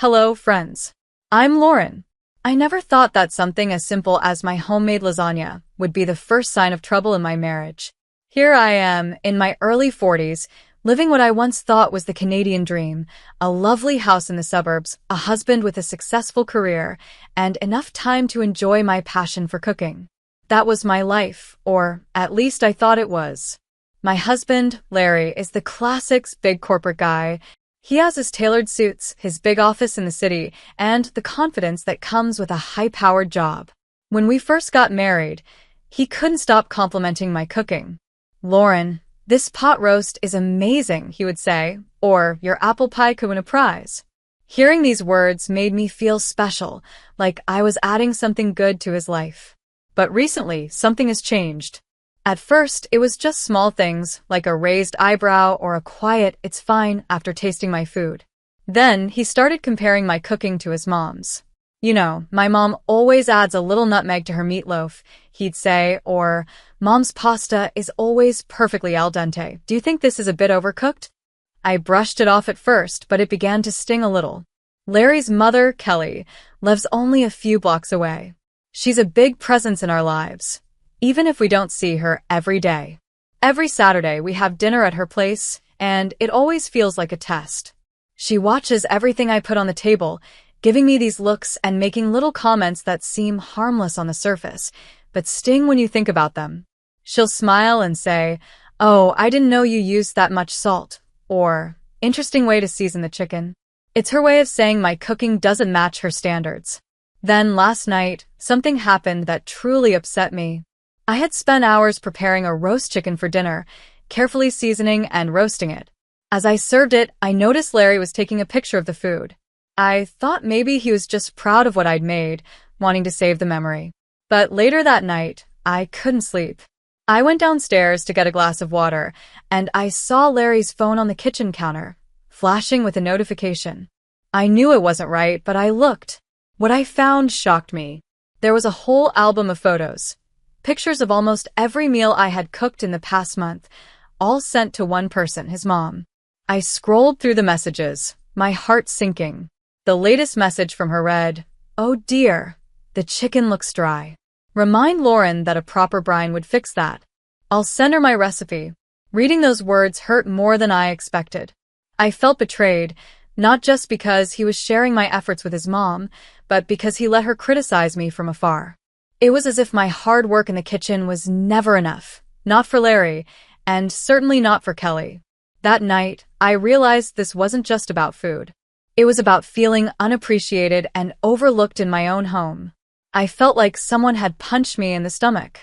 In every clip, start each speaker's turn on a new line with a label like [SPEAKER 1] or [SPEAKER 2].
[SPEAKER 1] Hello, friends. I'm Lauren. I never thought that something as simple as my homemade lasagna would be the first sign of trouble in my marriage. Here I am, in my early 40s, living what I once thought was the Canadian dream, a lovely house in the suburbs, a husband with a successful career, and enough time to enjoy my passion for cooking. That was my life, or at least I thought it was. My husband, Larry, is the classic big corporate guy. He has his tailored suits, his big office in the city, and the confidence that comes with a high-powered job. When we first got married, he couldn't stop complimenting my cooking. "Lauren, this pot roast is amazing," he would say, or "your apple pie could win a prize." Hearing these words made me feel special, like I was adding something good to his life. But recently, something has changed. At first, it was just small things, like a raised eyebrow or a quiet "it's fine" after tasting my food. Then, he started comparing my cooking to his mom's. "You know, my mom always adds a little nutmeg to her meatloaf," he'd say, or "Mom's pasta is always perfectly al dente. Do you think this is a bit overcooked?" I brushed it off at first, but it began to sting a little. Larry's mother, Kelly, lives only a few blocks away. She's a big presence in our lives, even if we don't see her every day. Every Saturday, we have dinner at her place, and it always feels like a test. She watches everything I put on the table, giving me these looks and making little comments that seem harmless on the surface, but sting when you think about them. She'll smile and say, "Oh, I didn't know you used that much salt," or "Interesting way to season the chicken." It's her way of saying my cooking doesn't match her standards. Then last night, something happened that truly upset me. I had spent hours preparing a roast chicken for dinner, carefully seasoning and roasting it. As I served it, I noticed Larry was taking a picture of the food. I thought maybe he was just proud of what I'd made, wanting to save the memory. But later that night, I couldn't sleep. I went downstairs to get a glass of water, and I saw Larry's phone on the kitchen counter, flashing with a notification. I knew it wasn't right, but I looked. What I found shocked me. There was a whole album of photos. Pictures of almost every meal I had cooked in the past month, all sent to one person, his mom. I scrolled through the messages, my heart sinking. The latest message from her read, "Oh dear, the chicken looks dry. Remind Lauren that a proper brine would fix that. I'll send her my recipe." Reading those words hurt more than I expected. I felt betrayed, not just because he was sharing my efforts with his mom, but because he let her criticize me from afar. It was as if my hard work in the kitchen was never enough, not for Larry, and certainly not for Kelly. That night, I realized this wasn't just about food. It was about feeling unappreciated and overlooked in my own home. I felt like someone had punched me in the stomach.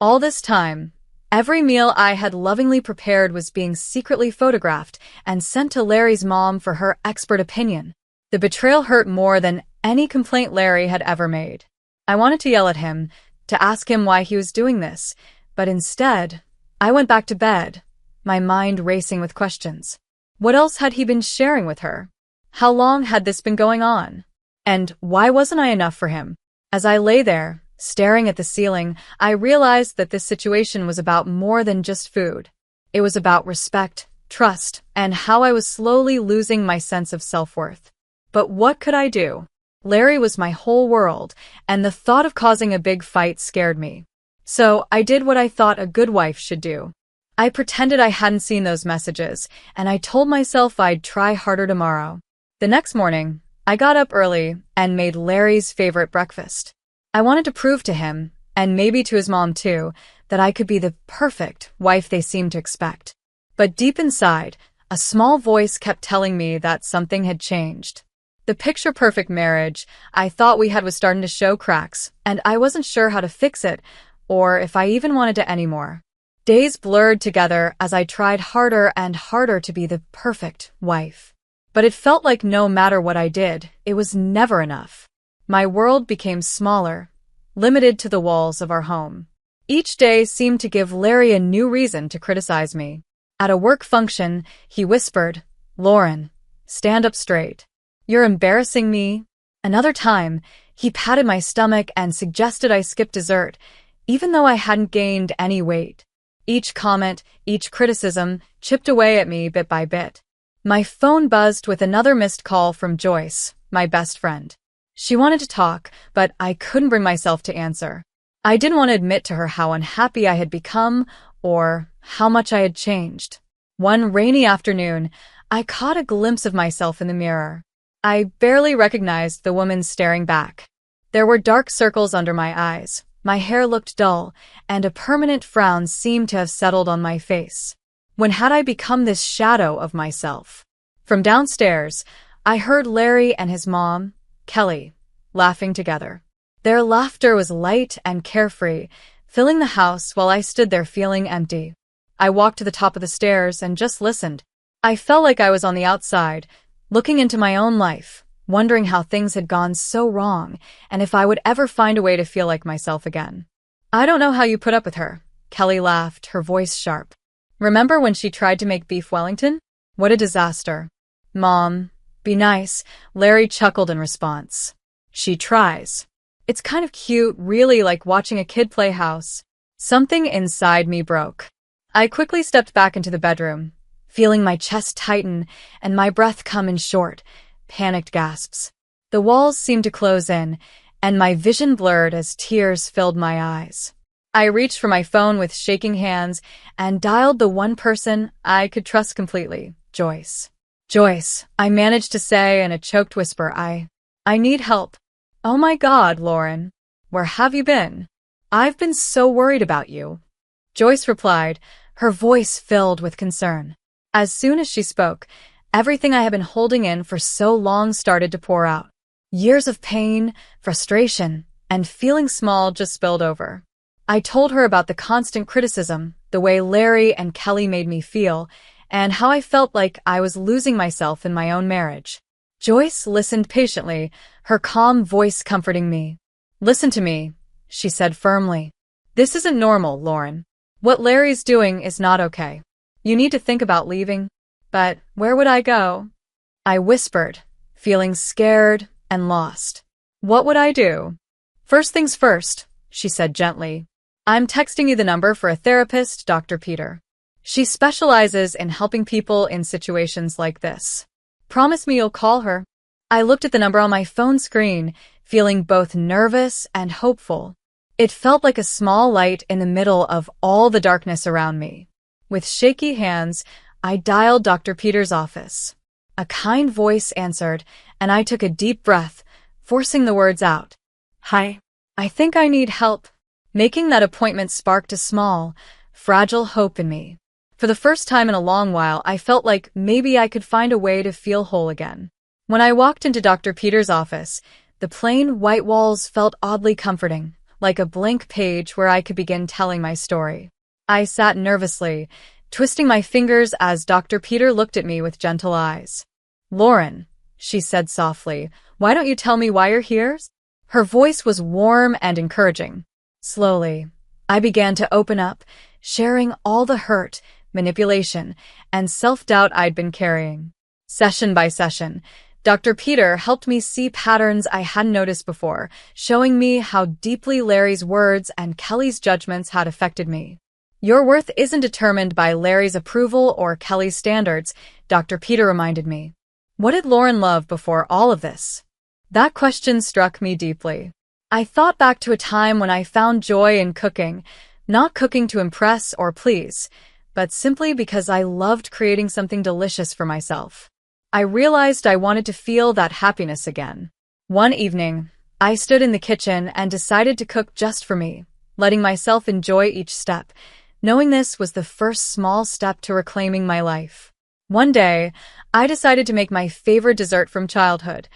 [SPEAKER 1] All this time, every meal I had lovingly prepared was being secretly photographed and sent to Larry's mom for her expert opinion. The betrayal hurt more than any complaint Larry had ever made. I wanted to yell at him, to ask him why he was doing this, but instead, I went back to bed, my mind racing with questions. What else had he been sharing with her? How long had this been going on? And why wasn't I enough for him? As I lay there, staring at the ceiling, I realized that this situation was about more than just food. It was about respect, trust, and how I was slowly losing my sense of self-worth. But what could I do? Larry was my whole world, and the thought of causing a big fight scared me. So I did what I thought a good wife should do. I pretended I hadn't seen those messages, and I told myself I'd try harder tomorrow. The next morning, I got up early and made Larry's favorite breakfast. I wanted to prove to him, and maybe to his mom too, that I could be the perfect wife they seemed to expect. But deep inside, a small voice kept telling me that something had changed. The picture-perfect marriage I thought we had was starting to show cracks, and I wasn't sure how to fix it, or if I even wanted to anymore. Days blurred together as I tried harder and harder to be the perfect wife. But it felt like no matter what I did, it was never enough. My world became smaller, limited to the walls of our home. Each day seemed to give Larry a new reason to criticize me. At a work function, he whispered, "Lauren, stand up straight. You're embarrassing me." Another time, he patted my stomach and suggested I skip dessert, even though I hadn't gained any weight. Each comment, each criticism, chipped away at me bit by bit. My phone buzzed with another missed call from Joyce, my best friend. She wanted to talk, but I couldn't bring myself to answer. I didn't want to admit to her how unhappy I had become or how much I had changed. One rainy afternoon, I caught a glimpse of myself in the mirror. I barely recognized the woman staring back. There were dark circles under my eyes, my hair looked dull, and a permanent frown seemed to have settled on my face. When had I become this shadow of myself? From downstairs, I heard Larry and his mom, Kelly, laughing together. Their laughter was light and carefree, filling the house while I stood there feeling empty. I walked to the top of the stairs and just listened. I felt like I was on the outside, looking into my own life, wondering how things had gone so wrong and if I would ever find a way to feel like myself again. I don't know how you put up with her, Kelly laughed, her voice sharp. Remember when she tried to make beef Wellington? What a disaster. Mom, be nice, Larry chuckled in response. She tries. It's kind of cute, really, like watching a kid play house. Something inside me broke. I quickly stepped back into the bedroom, feeling my chest tighten and my breath come in short, panicked gasps. The walls seemed to close in, and my vision blurred as tears filled my eyes. I reached for my phone with shaking hands and dialed the one person I could trust completely, Joyce. Joyce, I managed to say in a choked whisper, I need help. Oh my God, Lauren. Where have you been? I've been so worried about you. Joyce replied, her voice filled with concern. As soon as she spoke, everything I had been holding in for so long started to pour out. Years of pain, frustration, and feeling small just spilled over. I told her about the constant criticism, the way Larry and Kelly made me feel, and how I felt like I was losing myself in my own marriage. Joyce listened patiently, her calm voice comforting me. Listen to me, she said firmly. This isn't normal, Lauren. What Larry's doing is not okay. You need to think about leaving. But where would I go? I whispered, feeling scared and lost. What would I do? First things first, she said gently. I'm texting you the number for a therapist, Dr. Peter. She specializes in helping people in situations like this. Promise me you'll call her. I looked at the number on my phone screen, feeling both nervous and hopeful. It felt like a small light in the middle of all the darkness around me. With shaky hands, I dialed Dr. Peter's office. A kind voice answered, and I took a deep breath, forcing the words out. Hi. I think I need help. Making that appointment sparked a small, fragile hope in me. For the first time in a long while, I felt like maybe I could find a way to feel whole again. When I walked into Dr. Peter's office, the plain white walls felt oddly comforting, like a blank page where I could begin telling my story. I sat nervously, twisting my fingers as Dr. Peter looked at me with gentle eyes. Lauren, she said softly, why don't you tell me why you're here? Her voice was warm and encouraging. Slowly, I began to open up, sharing all the hurt, manipulation, and self-doubt I'd been carrying. Session by session, Dr. Peter helped me see patterns I hadn't noticed before, showing me how deeply Larry's words and Kelly's judgments had affected me. Your worth isn't determined by Larry's approval or Kelly's standards, Dr. Peter reminded me. What did Lauren love before all of this? That question struck me deeply. I thought back to a time when I found joy in cooking, not cooking to impress or please, but simply because I loved creating something delicious for myself. I realized I wanted to feel that happiness again. One evening, I stood in the kitchen and decided to cook just for me, letting myself enjoy each step, knowing this was the first small step to reclaiming my life. One day, I decided to make my favorite dessert from childhood,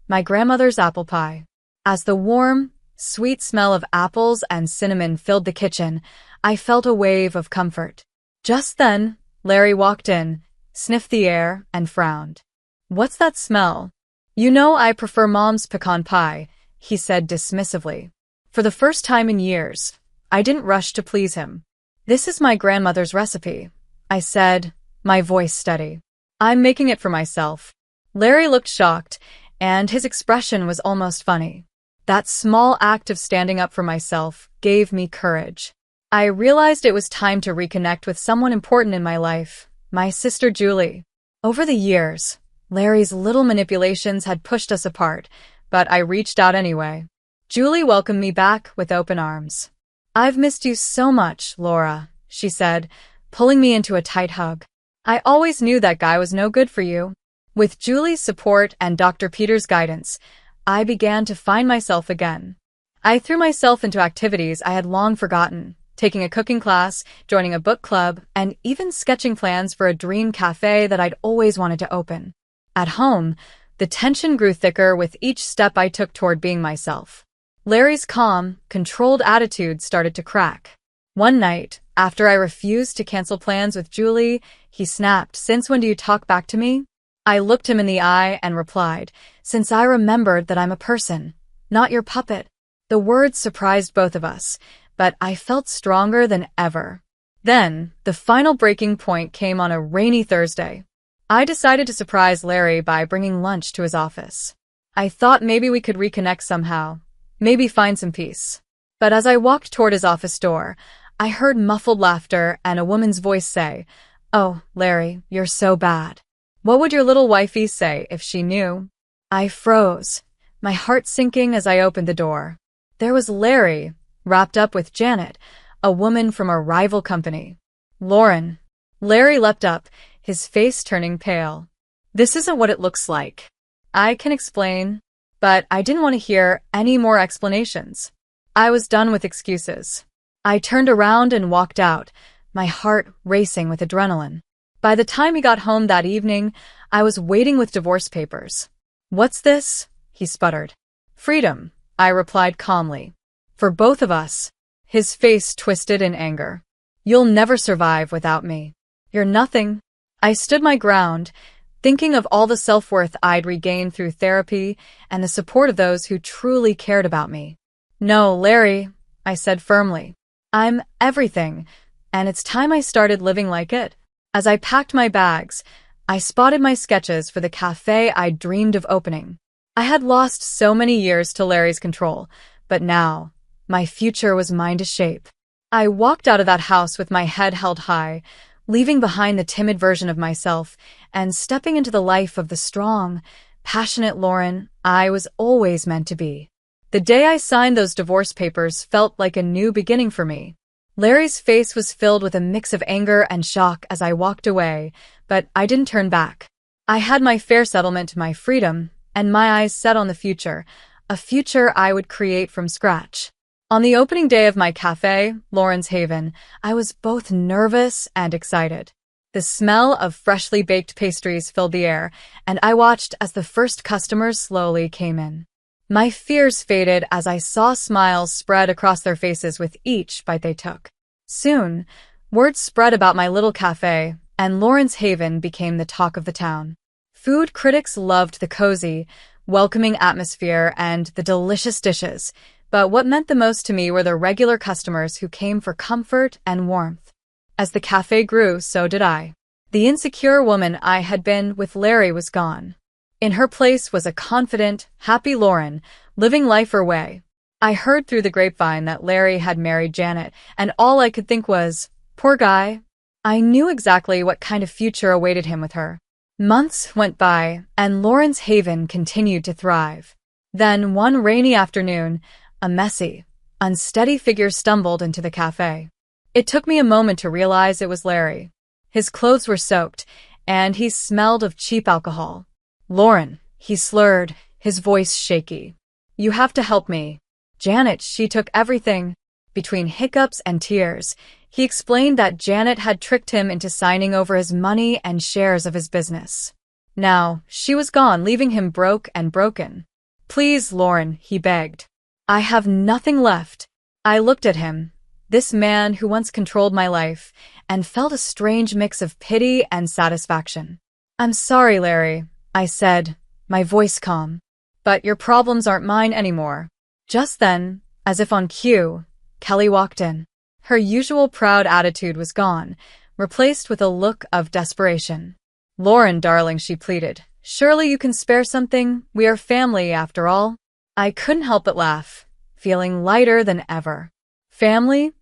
[SPEAKER 1] my grandmother's apple pie. As the warm, sweet smell of apples and cinnamon filled the kitchen, I felt a wave of comfort. Just then, Larry walked in, sniffed the air, and frowned. What's that smell? You know I prefer Mom's pecan pie, he said dismissively. For the first time in years, I didn't rush to please him. This is my grandmother's recipe, I said, my voice steady. I'm making it for myself. Larry looked shocked, and his expression was almost funny. That small act of standing up for myself gave me courage. I realized it was time to reconnect with someone important in my life, my sister Julie. Over the years, Larry's little manipulations had pushed us apart, but I reached out anyway. Julie welcomed me back with open arms. "I've missed you so much, Laura," she said, pulling me into a tight hug. "I always knew that guy was no good for you." With Julie's support and Dr. Peter's guidance, I began to find myself again. I threw myself into activities I had long forgotten, taking a cooking class, joining a book club, and even sketching plans for a dream cafe that I'd always wanted to open. At home, the tension grew thicker with each step I took toward being myself. Larry's calm, controlled attitude started to crack. One night, after I refused to cancel plans with Julie, he snapped, "Since when do you talk back to me?" I looked him in the eye and replied, "Since I remembered that I'm a person, not your puppet." The words surprised both of us, but I felt stronger than ever. Then, the final breaking point came on a rainy Thursday. I decided to surprise Larry by bringing lunch to his office. I thought maybe we could reconnect somehow, maybe find some peace. But as I walked toward his office door, I heard muffled laughter and a woman's voice say, "Oh, Larry, you're so bad. What would your little wifey say if she knew?" I froze, my heart sinking as I opened the door. There was Larry, wrapped up with Janet, a woman from a rival company. "Lauren." Larry leapt up, his face turning pale. "This isn't what it looks like." "I can explain." But I didn't want to hear any more explanations. I was done with excuses. I turned around and walked out, my heart racing with adrenaline. By the time he got home that evening, I was waiting with divorce papers. "What's this?" he sputtered. "Freedom," I replied calmly. "For both of us." His face twisted in anger. "You'll never survive without me. You're nothing." I stood my ground, thinking of all the self-worth I'd regained through therapy and the support of those who truly cared about me. "No, Larry," I said firmly. "I'm everything, and it's time I started living like it." As I packed my bags, I spotted my sketches for the cafe I'd dreamed of opening. I had lost so many years to Larry's control, but now, my future was mine to shape. I walked out of that house with my head held high, leaving behind the timid version of myself and stepping into the life of the strong, passionate Lauren I was always meant to be. The day I signed those divorce papers felt like a new beginning for me. Larry's face was filled with a mix of anger and shock as I walked away, but I didn't turn back. I had my fair settlement to my freedom, and my eyes set on the future, a future I would create from scratch. On the opening day of my cafe, Lauren's Haven, I was both nervous and excited. The smell of freshly baked pastries filled the air, and I watched as the first customers slowly came in. My fears faded as I saw smiles spread across their faces with each bite they took. Soon, word spread about my little cafe, and Lauren's Haven became the talk of the town. Food critics loved the cozy, welcoming atmosphere and the delicious dishes, but what meant the most to me were the regular customers who came for comfort and warmth. As the cafe grew, so did I. The insecure woman I had been with Larry was gone. In her place was a confident, happy Lauren, living life her way. I heard through the grapevine that Larry had married Janet, and all I could think was, poor guy. I knew exactly what kind of future awaited him with her. Months went by, and Lauren's Haven continued to thrive. Then, one rainy afternoon, a messy, unsteady figure stumbled into the cafe. It took me a moment to realize it was Larry. His clothes were soaked, and he smelled of cheap alcohol. "Lauren," he slurred, his voice shaky. "You have to help me. Janet, she took everything." Between hiccups and tears, he explained that Janet had tricked him into signing over his money and shares of his business. Now, she was gone, leaving him broke and broken. "Please, Lauren," he begged. "I have nothing left." I looked at him, this man who once controlled my life, and felt a strange mix of pity and satisfaction. "I'm sorry, Larry," I said, my voice calm. "But your problems aren't mine anymore." Just then, as if on cue, Kelly walked in. Her usual proud attitude was gone, replaced with a look of desperation. "Lauren, darling," she pleaded, "surely you can spare something? We are family, after all." I couldn't help but laugh, feeling lighter than ever. "Family?"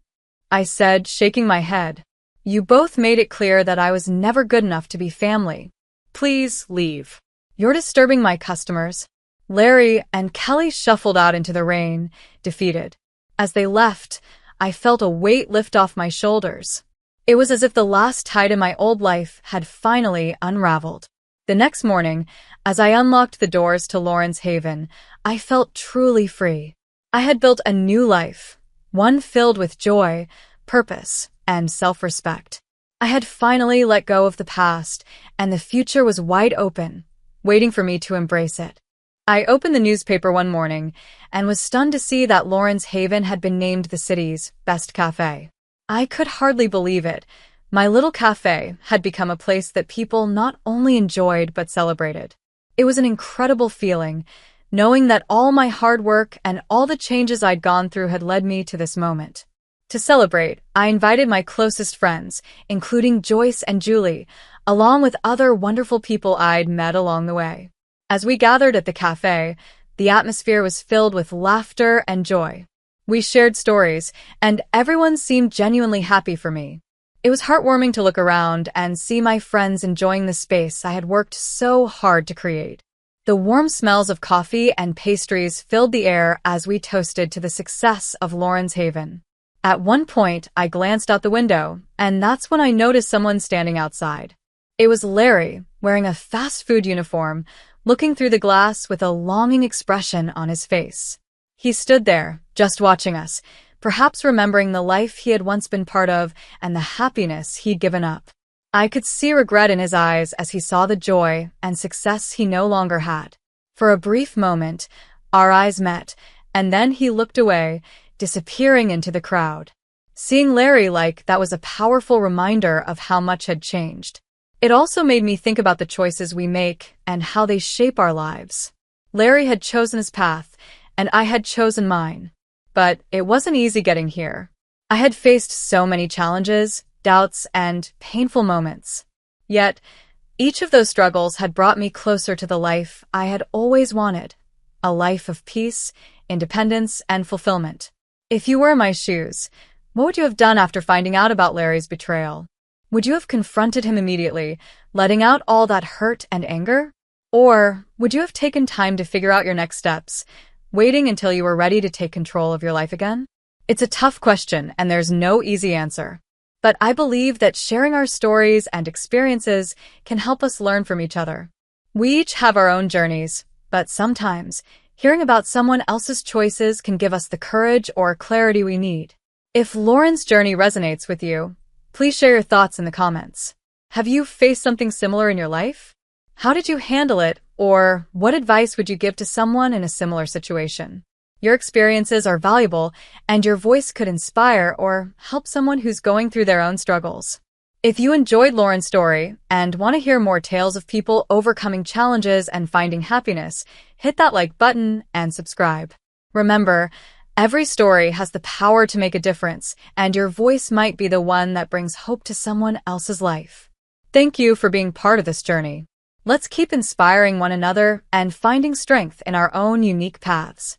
[SPEAKER 1] I said, shaking my head. "You both made it clear that I was never good enough to be family. Please leave." "You're disturbing my customers." Larry and Kelly shuffled out into the rain, defeated. As they left, I felt a weight lift off my shoulders. It was as if the last tide in my old life had finally unraveled. The next morning, as I unlocked the doors to Lauren's Haven, I felt truly free. I had built a new life, one filled with joy, purpose, and self-respect. I had finally let go of the past, and the future was wide open, waiting for me to embrace it. I opened the newspaper one morning and was stunned to see that Lauren's Haven had been named the city's best cafe. I could hardly believe it. My little cafe had become a place that people not only enjoyed but celebrated. It was an incredible feeling, knowing that all my hard work and all the changes I'd gone through had led me to this moment. To celebrate, I invited my closest friends, including Joyce and Julie, along with other wonderful people I'd met along the way. As we gathered at the cafe, the atmosphere was filled with laughter and joy. We shared stories, and everyone seemed genuinely happy for me. It was heartwarming to look around and see my friends enjoying the space I had worked so hard to create. The warm smells of coffee and pastries filled the air as we toasted to the success of Lauren's Haven. At one point, I glanced out the window, and that's when I noticed someone standing outside. It was Larry, wearing a fast food uniform, looking through the glass with a longing expression on his face. He stood there, just watching us, perhaps remembering the life he had once been part of and the happiness he'd given up. I could see regret in his eyes as he saw the joy and success he no longer had. For a brief moment, our eyes met, and then he looked away, disappearing into the crowd. Seeing Larry like that was a powerful reminder of how much had changed. It also made me think about the choices we make and how they shape our lives. Larry had chosen his path, and I had chosen mine. But it wasn't easy getting here. I had faced so many challenges, doubts, and painful moments. Yet, each of those struggles had brought me closer to the life I had always wanted, a life of peace, independence, and fulfillment. If you were in my shoes, what would you have done after finding out about Larry's betrayal? Would you have confronted him immediately, letting out all that hurt and anger? Or would you have taken time to figure out your next steps, waiting until you were ready to take control of your life again? It's a tough question, and there's no easy answer. But I believe that sharing our stories and experiences can help us learn from each other. We each have our own journeys, but sometimes hearing about someone else's choices can give us the courage or clarity we need. If Lauren's journey resonates with you, please share your thoughts in the comments. Have you faced something similar in your life? How did you handle it, or what advice would you give to someone in a similar situation? Your experiences are valuable, and your voice could inspire or help someone who's going through their own struggles. If you enjoyed Lauren's story and want to hear more tales of people overcoming challenges and finding happiness, hit that like button and subscribe. Remember, every story has the power to make a difference, and your voice might be the one that brings hope to someone else's life. Thank you for being part of this journey. Let's keep inspiring one another and finding strength in our own unique paths.